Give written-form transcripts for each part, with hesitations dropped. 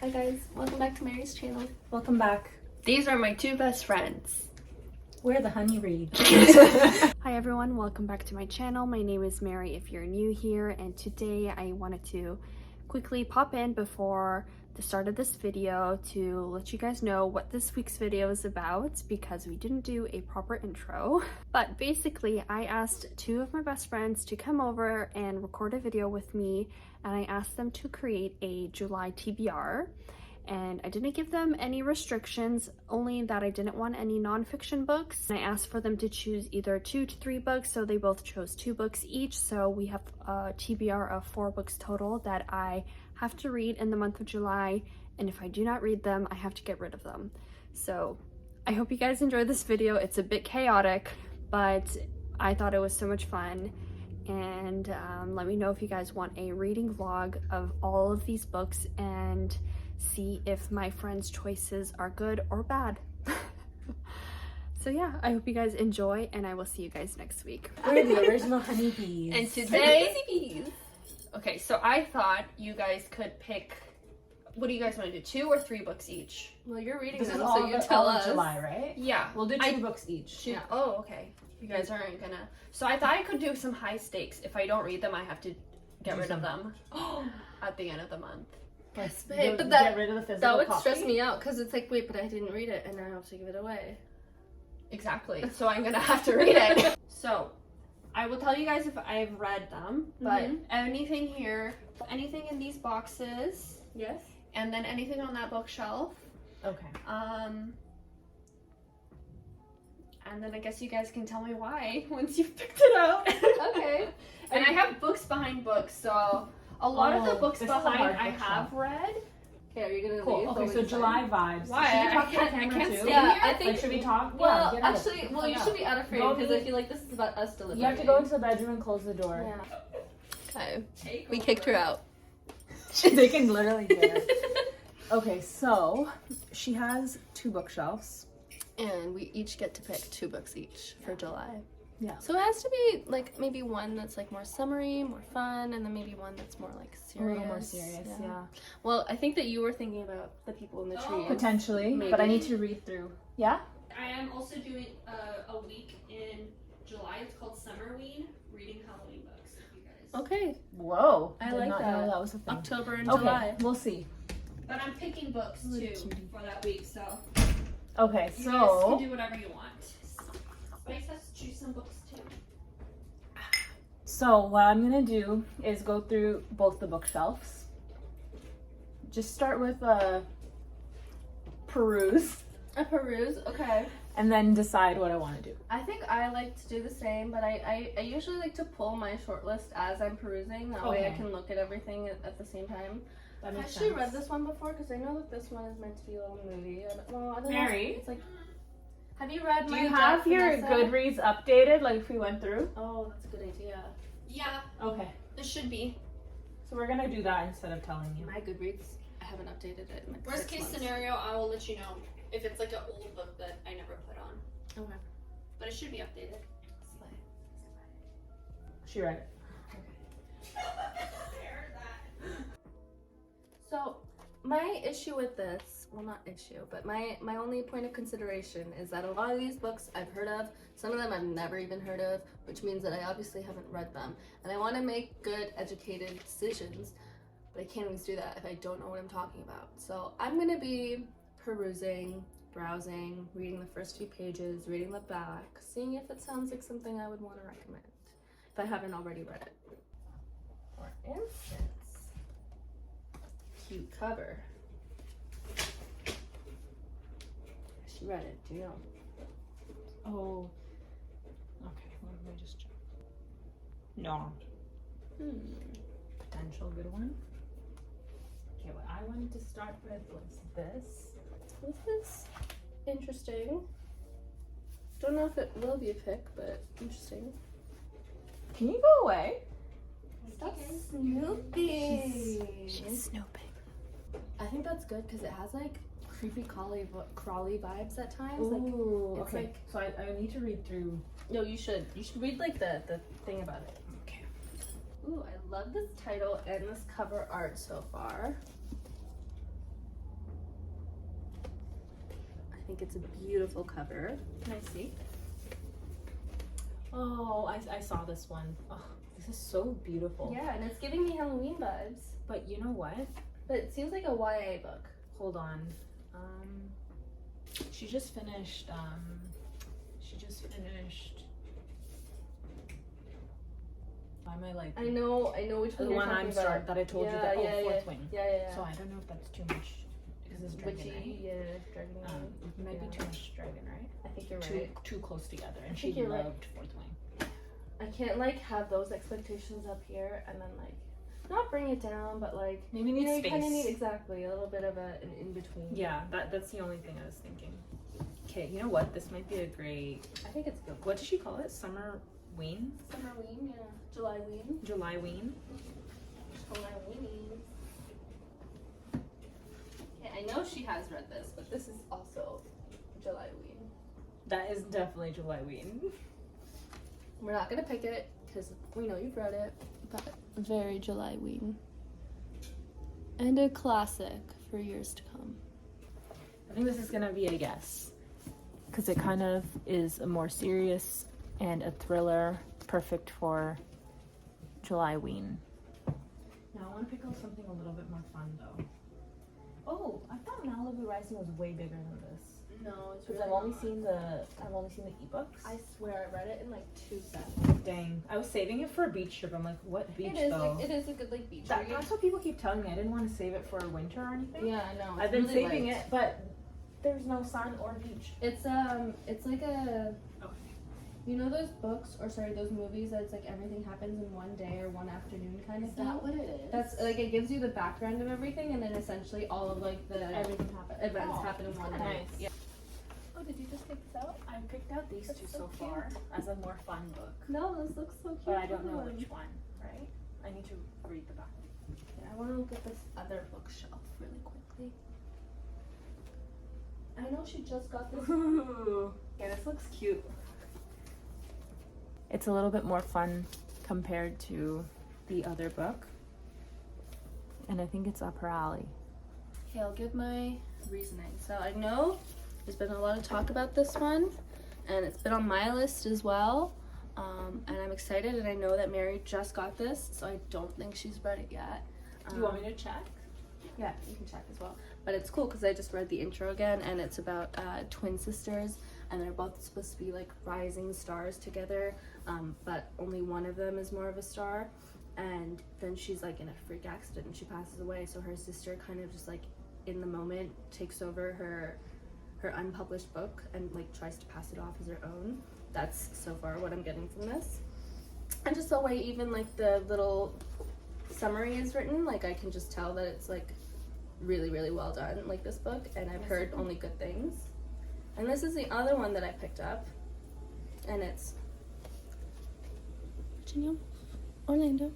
Hi guys, welcome back to Mary's channel. Welcome back. These are my two best friends. We're the honey reads. Hi everyone, welcome back to my channel. My name is Mary if you're new here, and today I wanted to quickly pop in before the start of this video to let you guys know what this week's video is about, because we didn't do a proper intro. But basically I asked two of my best friends to come over and record a video with me, and I asked them to create a July TBR. And I didn't give them any restrictions, only that I didn't want any nonfiction books. I asked for them to choose either 2 to 3 books, so they both chose 2 books each. So we have a TBR of 4 books total that I have to read in the month of July, and if I do not read them, I have to get rid of them. So I hope you guys enjoy this video. It's a bit chaotic, but I thought it was so much fun. And let me know if you guys want a reading vlog of all of these books and see if my friends' choices are good or bad. So yeah, I hope you guys enjoy, and I will see you guys next week. We're the original honeybees. And today, okay, so I thought you guys could pick, what do you guys want to do, 2 or 3 books each? Well, you're reading This them, is so all you tell us. July, right? Yeah. We'll do 2 books each. Yeah. Oh, okay. You guys aren't gonna... So I thought I could do some high stakes. If I don't read them, I have to get rid of them at the end of the month. Yes, Babe, but get rid of the physical that would copy. stress me out, because it's like, wait, but I didn't read it and now I have to give it away. Exactly. So I'm gonna have to read it. So I will tell you guys if I've read them, but anything here, anything in these boxes, Yes. and then anything on that bookshelf. Okay. And then I guess you guys can tell me why once you've picked it out. Okay. And I have books behind books, so a lot of the books this is a behind hard I bookshelf. have read. Okay, are you gonna Cool. leave? Okay, or so we July vibes. Why? Should we talk I to the can't camera too? stay Yeah, here? I think. Like, should we talk? Well, yeah, get out. actually, well, you should be out of frame Go because me. I feel like this is about us delivering. You have to go into the bedroom and close the door. Yeah. Okay. We kicked her out. They can literally hear it. Okay, so she has 2 bookshelves. And we each get to pick 2 books each for July. Yeah. So it has to be like maybe one that's like more summery, more fun, and then maybe one that's more like serious. A little more serious, yeah. Well, I think that you were thinking about The People in the Trees. Potentially, Maybe. but I need to read through. Yeah? I am also doing a week in July. It's called Summerween, reading Halloween books. If you guys. Okay. Whoa. I did like not that. know that was a thing. October and Okay, July. we'll see. But I'm picking books too for that week, so Okay, you guys so can do whatever you want. Spice has to choose some books too. what I'm gonna do is go through both the bookshelves. Just start with a peruse A peruse, okay. and then decide what I want to do. I think I like to do the same, but I usually like to pull my short list as I'm perusing. That way I Okay. can look at everything at the same time. That I've makes actually sense. read this one before because I know that this one is meant to be a little movie. I don't Mary? know. It's like, have you read Do My you Jack have your Vanessa? Goodreads updated, like if we went through? Oh, that's a good idea. Yeah, Okay. this should be. So we're gonna do that instead of telling you. My Goodreads, I haven't updated it in like Worst 6 case months. scenario, I will let you know if it's like an old book that I never put on. Okay. But it should be updated. She read it. So, my issue with this, well, not issue, but my only point of consideration is that a lot of these books I've heard of, some of them I've never even heard of, which means that I obviously haven't read them. And I want to make good, educated decisions, but I can't always do that if I don't know what I'm talking about. So I'm going to be perusing, browsing, reading the first few pages, reading the back, seeing if it sounds like something I would want to recommend, if I haven't already read it. For instance, cute cover. She read it, do you know? Oh. Okay, what did I just check? No. Potential good one. Okay, what I wanted to start with was this. This is interesting. Don't know if it will be a pick, but interesting. Can you go away? Stop snooping. She's snooping. I think that's good because it has like creepy crawly vibes at times. Ooh, like, it's okay. like, So I need to read through. no, you should read like the thing about it. Okay. Ooh, I love this title and this cover art so far. think it's a beautiful cover. Can I see? Oh, I saw this one. Oh, this is so beautiful. Yeah, and it's giving me Halloween vibes. But you know what? But it seems like a YA book. Hold on. She just finished. Why am I like? I know which one The you're one talking I'm about. starting that I told you that. Oh, fourth wing. Yeah. So I don't know if that's too much because it's dragon, Witchy, right? yeah, dragon. It might be too much dragon, right? I think you're right. Too close together, and I she think you're right. loved fourth wing. I can't like have those expectations up here and then like not bring it down, but like Maybe need you space. kind of need exactly a little bit of an in between. Yeah, that's the only thing I was thinking. Okay, you know what? This might be a great. I think it's good. What did she call it? Summer ween? Summer ween, yeah. July ween. July ween. July weenies. Okay, I know she has read this, but this is also July ween. That is definitely July ween. We're not gonna pick it because we know you've read it, but very July ween. And a classic for years to come. I think this is gonna be a guess because it kind of is a more serious and a thriller, perfect for July ween. Now I want to pick out something a little bit more fun though. Oh, I thought Malibu Rising was way bigger than this. No, it's Because really I've only seen the ebooks. I swear I read it in like 2 seconds. Dang, I was saving it for a beach trip. I'm like, what beach It is though? like it is a good like beach read. That's what people keep telling me. I didn't want to save it for winter or anything. Yeah, I know. I've been saving it, but there's no sun or beach. It's like a you know those books or sorry those movies that's like everything happens in one day or one afternoon kind of thing. Is that what it is? That's like it gives you the background of everything and then essentially all of like the Everything happened. events happen in one day. Nice. Yeah. Oh, did you just take this out? I picked out these That's two so so far as a more fun book, No, this looks so cute. but I don't know which one. Right? I need to read the back. Yeah, I want to look at this other bookshelf really quickly. I know she just got this. Ooh. Yeah, this looks cute. It's a little bit more fun compared to the other book, and I think it's up her alley. Okay, I'll give my reasoning. So I know there's been a lot of talk about this one, and it's been on my list as well. And I'm excited, and I know that Mary just got this, so I don't think she's read it yet. You want me to check? Yeah, you can check as well. But it's cool because I just read the intro again, and it's about twin sisters, and they're both supposed to be like rising stars together, but only one of them is more of a star. And then she's like in a freak accident and she passes away, so her sister kind of just like in the moment takes over her unpublished book and like tries to pass it off as her own. That's so far what I'm getting from this. And just the way even like the little summary is written, like I can just tell that it's like really, really well done, like this book, and I've heard only good things. And this is the other one that I picked up, and it's Virginia, Orlando.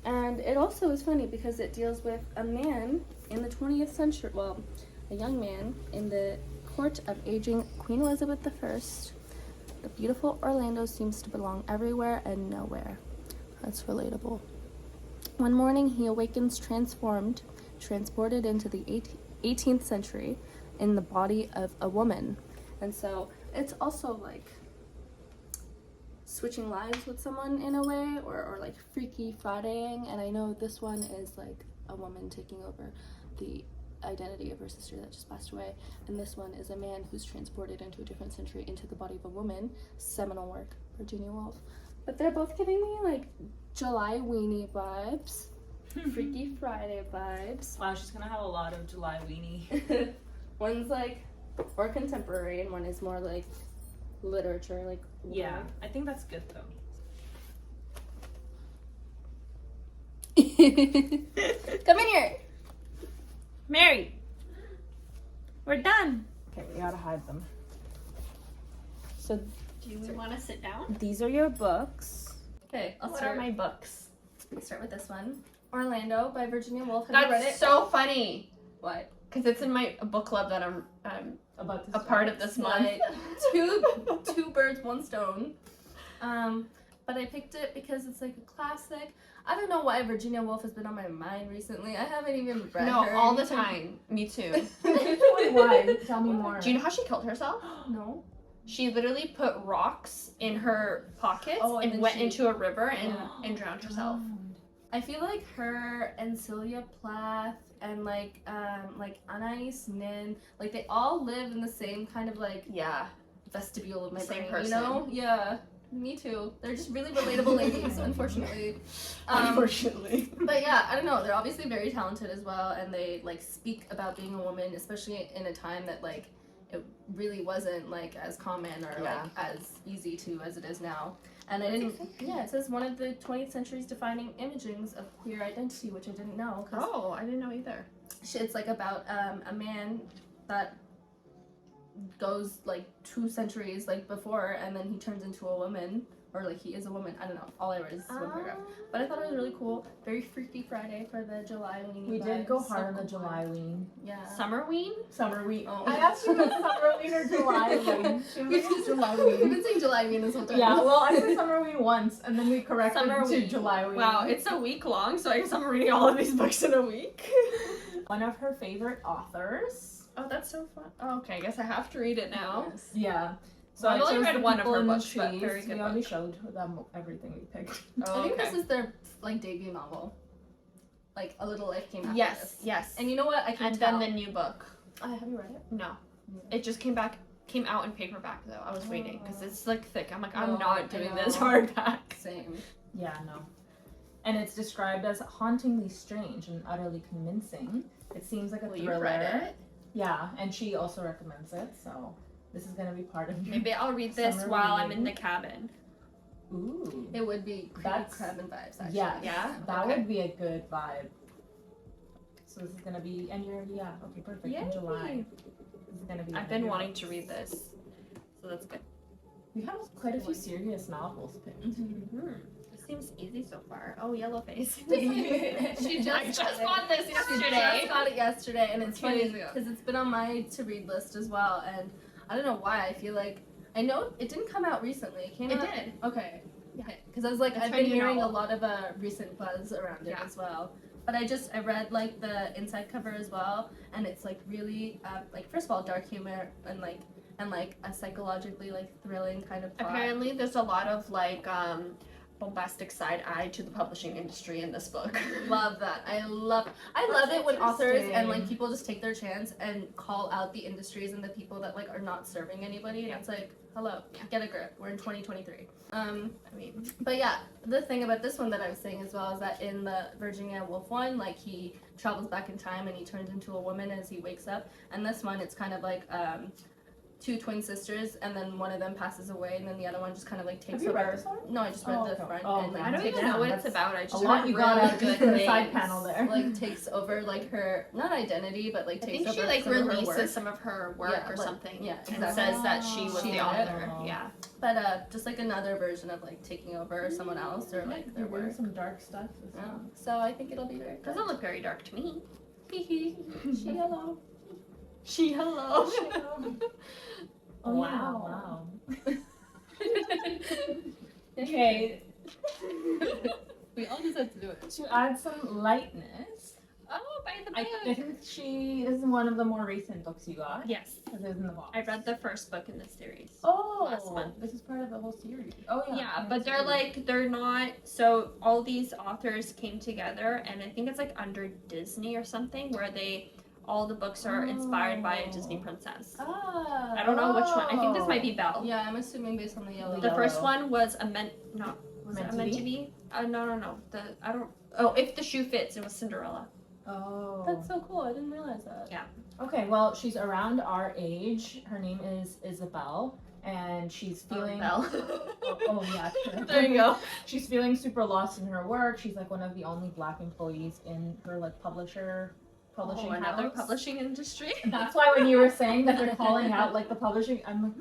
And it also is funny because it deals with a man in the 20th century, well, a young man in the court of aging Queen Elizabeth I. The beautiful Orlando seems to belong everywhere and nowhere. That's relatable. One morning he awakens transported into the 18th century in the body of a woman. And so it's also like switching lives with someone in a way, or like Freaky Fridaying. And I know this one is like a woman taking over the identity of her sister that just passed away, and this one is a man who's transported into a different century into the body of a woman. Seminal work, Virginia Woolf. But they're both giving me like July weenie vibes, Freaky Friday vibes. Wow, she's gonna have a lot of July weenie. One's like more contemporary and one is more like literature, like Yeah, I think that's good though. Come in here. Mary, we're done. Okay, we gotta hide them. So Do we want to sit down? these are your books. Okay, I'll What start. are my books? Let's start with this one, Orlando by Virginia Woolf. Have you read That's it? so funny What? because it's in my book club that I'm About a part of this month. Like, two birds, one stone. but I picked it because it's like a classic. I don't know why Virginia Woolf has been on my mind recently. I haven't even read No, her. all the time. Me too. Why? Tell me more. Do you know how she killed herself? No. She literally put rocks in her pockets and and then went she- into a river and drowned herself. I feel like her and Sylvia Plath and like Anais Nin, like they all live in the same kind of like Yeah. vestibule of my Same brain, person. you know? Yeah. Me too. They're just really relatable ladies, unfortunately. Unfortunately. But yeah, I don't know. They're obviously very talented as well, and they like speak about being a woman, especially in a time that like it really wasn't like as common or Yeah. like as easy to as it is now. And I didn't. Yeah, it says one of the 20th century's defining imagings of queer identity, which I didn't know. Cause Oh, I didn't know either. it's like about a man that goes like 2 centuries like before, and then he turns into a woman, or like he is a woman. I don't know. All I read is one paragraph, but I thought it was really cool. Very Freaky Friday for the July weenie. We did go hard on the July ween. Yeah. Summerween? Summer ween. Oh. I asked you about summer ween or July ween. She was like, July We've ween. been saying July ween this whole time. Yeah, well, I said summer ween once, and then we corrected Summer to ween. July ween. Wow, it's a week long, so I guess I'm reading all of these books in a week. One of her favorite authors. Oh, that's so fun. Oh, okay, I guess I have to read it now. Yes. Yeah. So I've I only chose read The one of People her in the books, but Trees. very good We already book. showed them everything we picked. Oh, I think okay. this is their like debut novel. Like A Little Life came after Yes, this. yes. And you know what? I can And tell. then the new book. Have you read it? No. It just came out in paperback though. I was waiting because it's like thick. I'm like, I'm No, not I doing know. this hardback. Same. Yeah, no. And it's described as hauntingly strange and utterly convincing. It seems like a Well, thriller. you read it. Yeah, and she also recommends it, so this is gonna be part of Maybe I'll read this Summer while I'm reading. in the cabin. Ooh. It would be pretty That's- Crabin vibes, actually. Yeah. Yeah? That Okay. would be a good vibe. So this is gonna be, and you're, yeah, okay, perfect, in Yay. July. This is gonna be I've been wanting to read this, so that's good. We have quite a few serious novels picked. This seems easy so far. Oh, Yellowface. She I just bought this She yesterday. just got it yesterday, and it's 2 funny days ago. because it's been on my to-read list as well, and I don't know why. I feel like I know it didn't come out recently. It came It out. did. Okay. Because I was like, It's I've her been new hearing novel. a lot of recent buzz around it Yeah. as well. But I read like the inside cover as well, and it's like really like first of all dark humor and like a psychologically like thrilling kind of plot. Apparently, there's a lot of like bombastic side eye to the publishing industry in this book. Love that. I love it when authors and like people just take their chance and call out the industries and the people that like are not serving anybody. And Yeah. it's like, hello, get a grip. We're in 2023. I mean, But yeah, the thing about this one that I was saying as well is that in the Virginia Woolf one, like he travels back in time and he turns into a woman as he wakes up. And this one, it's kind of like 2 twin sisters, and then one of them passes away, and then the other one just kind of like takes Have you over. read this one? No, I just read Oh, the okay. front Oh, and like I don't takes even know what That's it's about. I a just lot heard you got really out good just in the things. side panel there. like takes over like her not identity but like I takes think over she like some of her releases work. some of her work Yeah, or like- something. yeah, And exactly. says that she was She the did it. author. Oh. Yeah. But just like another version of like taking over someone else or like their You're doing work. some dark stuff. This Yeah. one. So I think it'll be very good. Doesn't look very dark to me. She hello. She hello. Oh, Wow. wow. Okay, We all just have to do it. to add some lightness, Oh, by the I think this is one of the more recent books you got. Yes. Because it was in the box. I read the first book in this series. Oh, last month. This is part of the whole series. Oh yeah. Yeah, but they're not, so all these authors came together, and I think it's like under Disney or something, where all the books are inspired by a Disney princess. Ah. I don't know which one. I think this might be Belle. Yeah, I'm assuming based on the yellow. The first Yellow. one was was it meant to be? No. If the shoe fits, it was Cinderella. Oh. That's so cool. I didn't realize that. Yeah. Okay, well, she's around our age. Her name is Isabel, and she's feeling. Belle. Oh yeah, sure. There you go. She's feeling super lost in her work. She's like one of the only Black employees in her like publishing Another house. publishing industry. That's why when you were saying that they're calling out like the publishing, I'm like,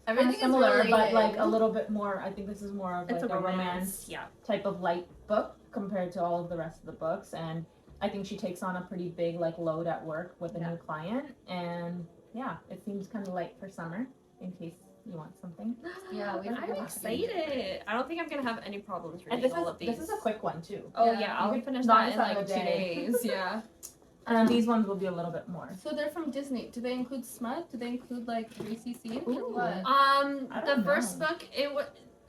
Everything kinda similar, is but related. like a little bit more. I think this is more of It's like a a romance Yeah. type of light book compared to all of the rest of the books, and I think she takes on a pretty big like load at work with a Yeah. new client, and yeah, it seems kind of light for summer in case You want something? Yeah, we I'm excited. I don't think I'm gonna have any problems And reading all of these. this is a quick one too. Oh Yeah. yeah, I'll You can finish knock that in this out like in a 2 day. days. Yeah. And these ones will be a little bit more. So they're from Disney. Do they include smut? Do they include like racy scenes or Ooh. what? I The don't first know. book,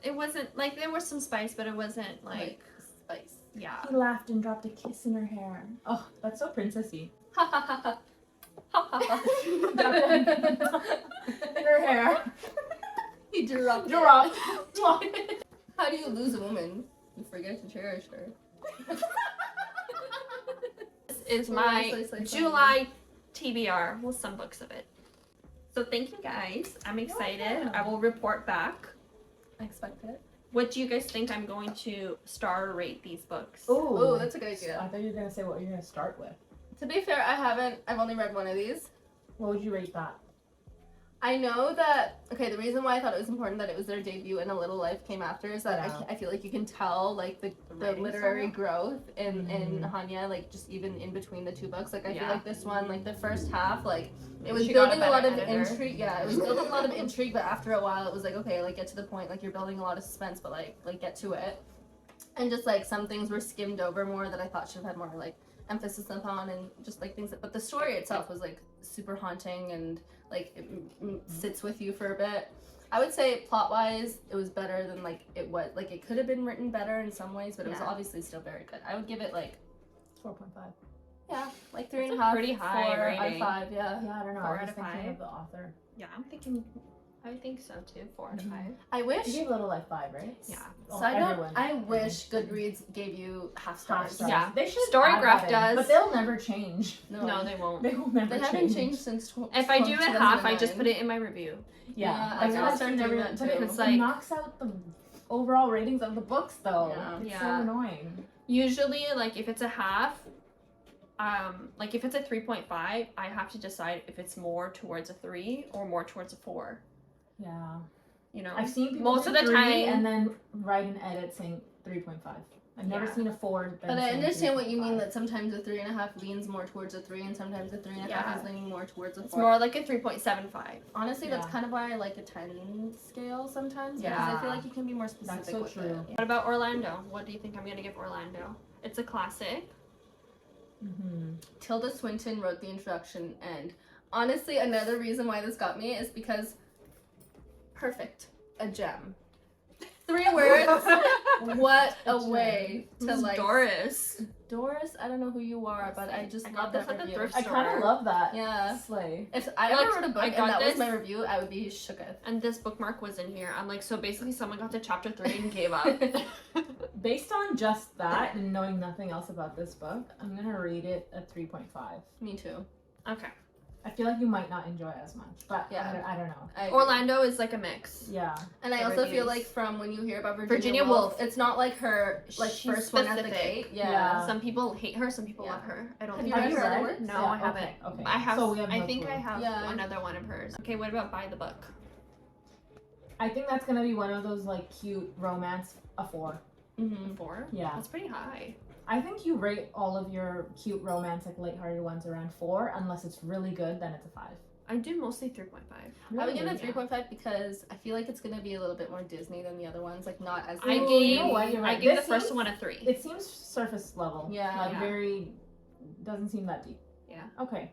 it wasn't like there was some spice, but it wasn't like spice. yeah. He laughed and dropped a kiss in her hair. Oh, that's so princessy. Ha ha ha ha. In her hair. He dropped it. Drop. How do you lose a woman? You forget to cherish her. This is my July TBR. Well, some books of it. So thank you guys. I'm excited. I will report back. I expect it. What do you guys think I'm going to star rate these books? Oh, that's a good idea. I thought you were gonna say what you're gonna start with. To be fair, I've only read one of these. What would you rate that? I know that, okay, the reason why I thought it was important that it was their debut and A Little Life came after is that Yeah. I feel like you can tell, like, the writing literary style. growth in Hanya, like, just even in between the two books. Like, I feel Yeah. like this one, like, the first half, like, it was She got building a lot better of editor. intrigue. Yeah, it was building a lot of intrigue, but after a while, it was like, okay, like, get to the point. Like, you're building a lot of suspense, but, like get to it. And just, like, some things were skimmed over more that I thought should have had more, like, emphasis upon, and just, like, things that, but the story itself was, like, super haunting and like it sits with you for a bit. I would say plot wise it was better than like it was, like it could have been written better in some ways, but it was Yeah. obviously still very good. I would give it like 4.5. yeah, like That's a 3.5, pretty high 4 out of rating. 5. Yeah, Yeah, I don't know. 4 I out was of thinking 5. of the author. Yeah, I think so too. 4 out of 5. I You wish. gave Little Life 5, right? Yeah. Oh, Side note, everyone. I wish Goodreads gave you half Half stars. stars. Yeah. They should Storygraph add that in, does. but they'll never change. No, they won't. They will never They change. haven't changed since. If I do it half, I just 2009. put it in my review. Yeah, Yeah, that's I what gotta I start never doing that put it. too. It's It like- knocks out the overall ratings of the books, though. Yeah. It's Yeah. so annoying. Usually, like if it's a half, like if it's a 3.5, I have to decide if it's more towards a 3 or more towards a 4. Yeah, You know, I've seen people Most do of the 3 time- and then write an edit saying 3.5. I've never Yeah. seen a 4. then But I saying understand what you 3.5. mean, that sometimes a 3.5 leans more towards a 3, and sometimes a 3.5 Yeah. is leaning more towards a 4. it's more like a 3.75. Honestly, that's Yeah. kind of why I like a 10 scale sometimes, because Yeah. I feel like you can be more specific so with true. it. What about Orlando? What do you think I'm gonna give Orlando? It's a classic. Mhm. Tilda Swinton wrote the introduction, and honestly, another reason why this got me is because perfect, a gem. 3 words. What a way to Who's like Doris. Doris, I don't know who you are, but I just I love got this that at the review. thrift I kind store. of love that. Yeah. Slay. If I Like, ever wrote a book I and got that was this- my review, I would be shooketh. And this bookmark was in here. I'm like, so basically someone got to chapter 3 and gave up. Based on just that and knowing nothing else about this book, I'm gonna rate it a 3.5. Me too. Okay. I feel like you might not enjoy it as much, but Yeah. I don't know. I agree. Orlando is like a mix. Yeah. And I the also feel reviews. like from when you hear about Virginia Virginia Woolf. Woolf, it's not like her like She's first one at the specific. gate. Yeah. Yeah. Some people hate her, some people Yeah. love her. I don't Have think you I've read her heard- other works? No, Yeah, I haven't. Okay, okay. I have. So we have I no think clue. I have Yeah. another one of hers. Okay, what about Buy the Book? I think that's gonna be one of those like cute romance, a 4. Mm-hmm. 4? Yeah. That's pretty high. I think you rate all of your cute romantic, lighthearted ones around 4, unless it's really good, then it's a 5. I do mostly 3.5. I would give it a Yeah. 3.5 because I feel like it's gonna be a little bit more Disney than the other ones, like not as. I Ooh, gave you know what, you're I right. gave the This first seems- one a 3. It seems surface level. Yeah. Like Yeah. very, doesn't seem that deep. Yeah. Okay.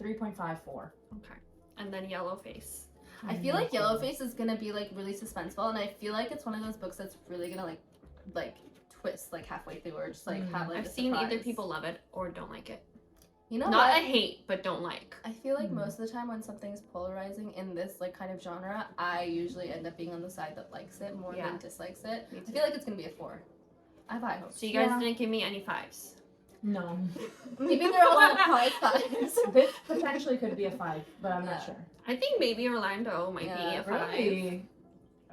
3.54. Okay. And then Yellow Face. I feel like Yellowface is gonna be like really suspenseful, and I feel like it's one of those books that's really gonna like twist like halfway through, or just like have like. I've a seen either surprise. people love it or don't like it. You know Not what? a hate, but don't like. I feel like Hmm. most of the time when something's polarizing in this like kind of genre, I usually end up being on the side that likes it more Yeah. than dislikes it. Me I too. feel like it's gonna be a 4. I have high hopes. So you guys Yeah. didn't give me any 5s. No. Maybe they're all probably 5s. This potentially could be a 5, but I'm Yeah. not sure. I think maybe Orlando might be Yeah, a 5. Really?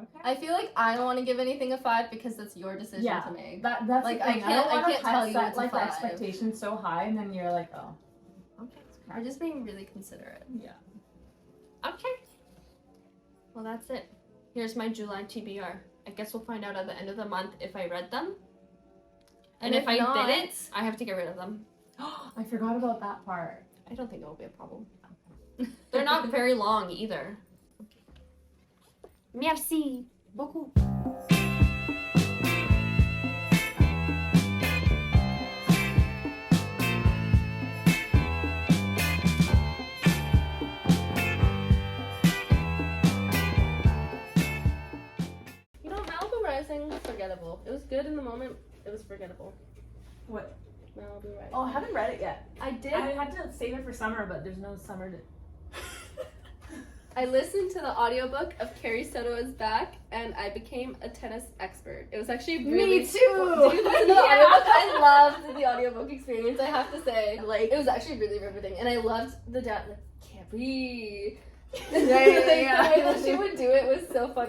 Okay. I feel like I don't want to give anything a 5 because that's your decision Yeah. to make. That's Like, the I thing. can't- don't I wanna can't tell you set it's a like the 5. expectation so high, and then you're like, oh. Okay. We're just being really considerate. Yeah. Okay. Well, that's it. Here's my July TBR. I guess we'll find out at the end of the month if I read them. And if I not- didn't, I have to get rid of them. I forgot about that part. I don't think it will be a problem. They're not very long either. Merci beaucoup. You know, Malibu Rising was forgettable. It was good in the moment. It was forgettable. What? Malibu Rising. Oh, I haven't read it yet. I did. I had to save it for summer, but there's no summer to. I listened to the audiobook of Carrie Soto is Back, and I became a tennis expert. It was actually really Me too! Did you listen to the audiobook? I loved the audiobook experience, I have to say. Like, it was actually really riveting, and I loved the dad, like, Carrie. Yeah. The way that she would do it was so funny.